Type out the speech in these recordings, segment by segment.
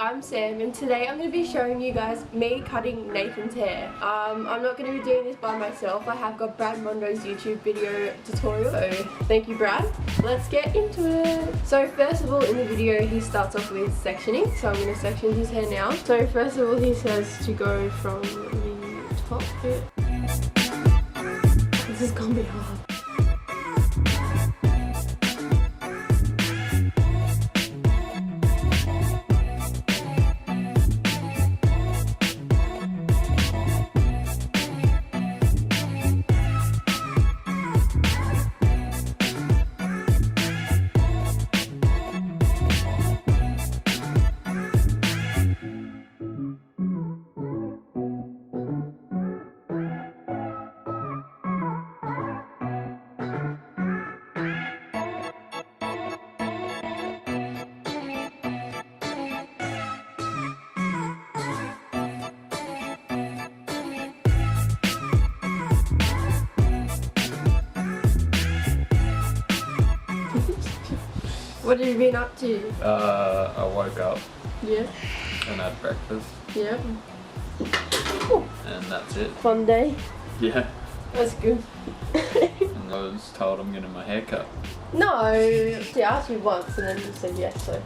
I'm Sam and today I'm going to be showing you guys me cutting Nathan's hair. I'm not going to be doing this by myself. I have got Brad Mondo's YouTube video tutorial. So thank you, Brad. Let's get into it. So first of all, in the video he starts off with sectioning. So I'm going to section his hair now. So first of all he says to go from the top bit. This is going to be hard. What have you been up to? I woke up. Yeah. And had breakfast. Yeah. And that's it. Fun day. Yeah. That's good. And I was told I'm getting my hair cut. No, she asked you once and then you said yes, so.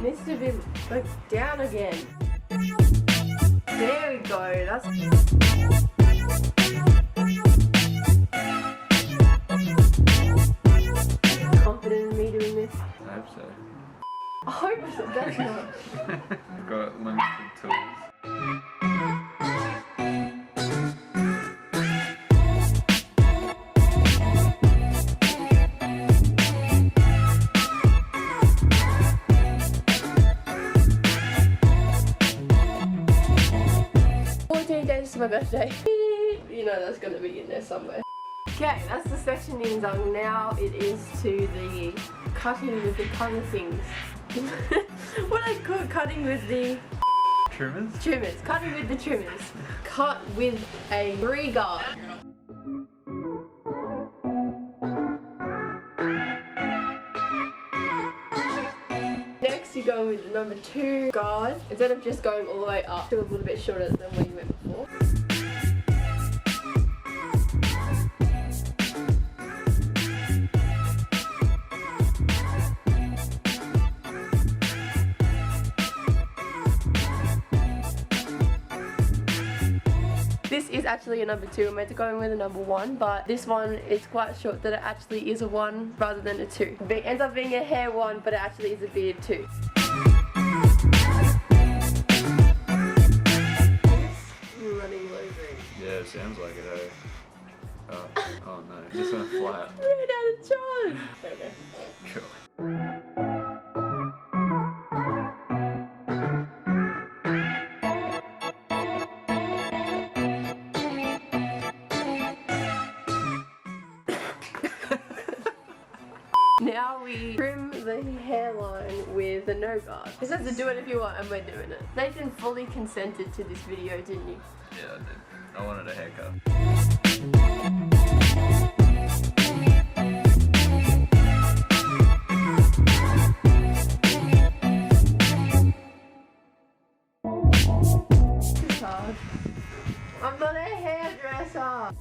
Needs to be like down again. There we go. That's confident in me doing this. I hope so. I hope so. That's not. I've got limited tools. Days to my birthday. You know that's gonna be in there somewhere. Okay, that's the sectioning done. Now it is to the cutting with the colour things. What I call cutting with the Trimmers? trimmers. Cutting with the trimmers. Cut with a 3-guard. Next you go with the number 2 guard. Instead of just going all the way up, do a little bit shorter than where you went before. This is actually a number 2. I'm meant to go in with a number 1, but this one is quite short that it actually is a 1 rather than a 2. It ends up being a hair 1, but it actually is a beard 2. Running low green. Yeah, it sounds like it, eh? Oh no, it just went flat. Ran out of time. Okay. Cool. Now we trim the hairline with a no guard. It says to do it if you want, and we're doing it. Nathan fully consented to this video, didn't you? Yeah, I did. I wanted a haircut. This is hard. I'm not a hairdresser.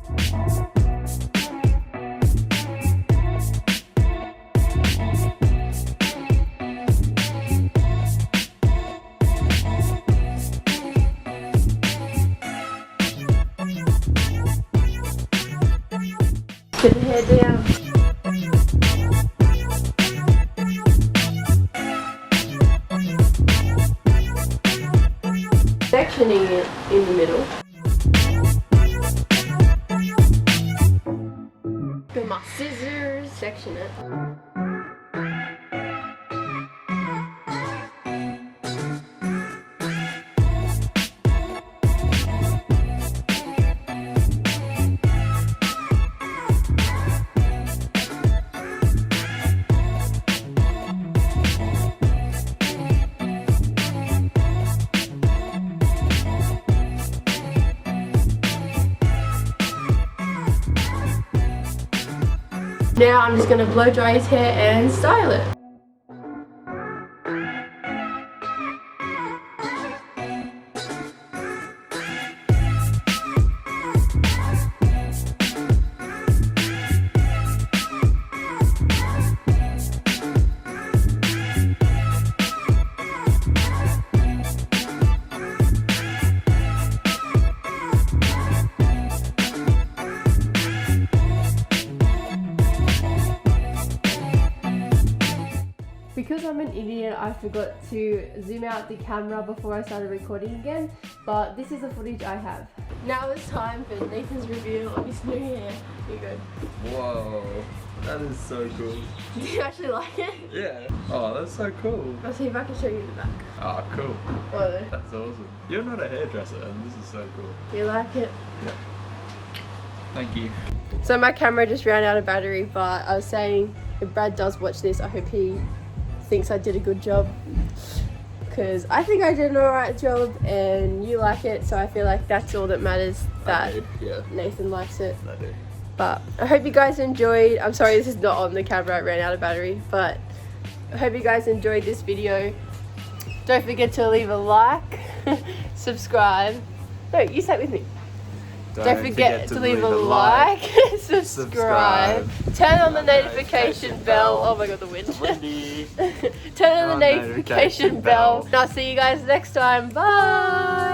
Put the hair down. Sectioning it in the middle. With my scissors, section it. Now I'm just gonna blow dry his hair and style it. Because I'm an idiot, I forgot to zoom out the camera before I started recording again, but this is the footage I have. Now it's time for Nathan's reveal of his new hair. Here you go. Whoa, that is so cool. Do you actually like it? Yeah. Oh, that's so cool. I'll see if I can show you the back. Oh, cool. Oh, That's awesome. You're not a hairdresser, and this is so cool. you like it? Yeah. Thank you. So my camera just ran out of battery, but I was saying if Brad does watch this, I hope he thinks I did a good job, because I think I did an alright job and you like it, so I feel like that's all that matters, that Yeah. Nathan likes it. I do. But I hope you guys enjoyed. I'm sorry this is not on the camera, it ran out of battery, but I hope you guys enjoyed this video. Don't forget to leave a like, subscribe. No, you say it with me. Don't forget to leave a like, subscribe, turn on the notification bell. Oh my god, the wind. Windy. Turn on the notification bell. And I'll see you guys next time. Bye.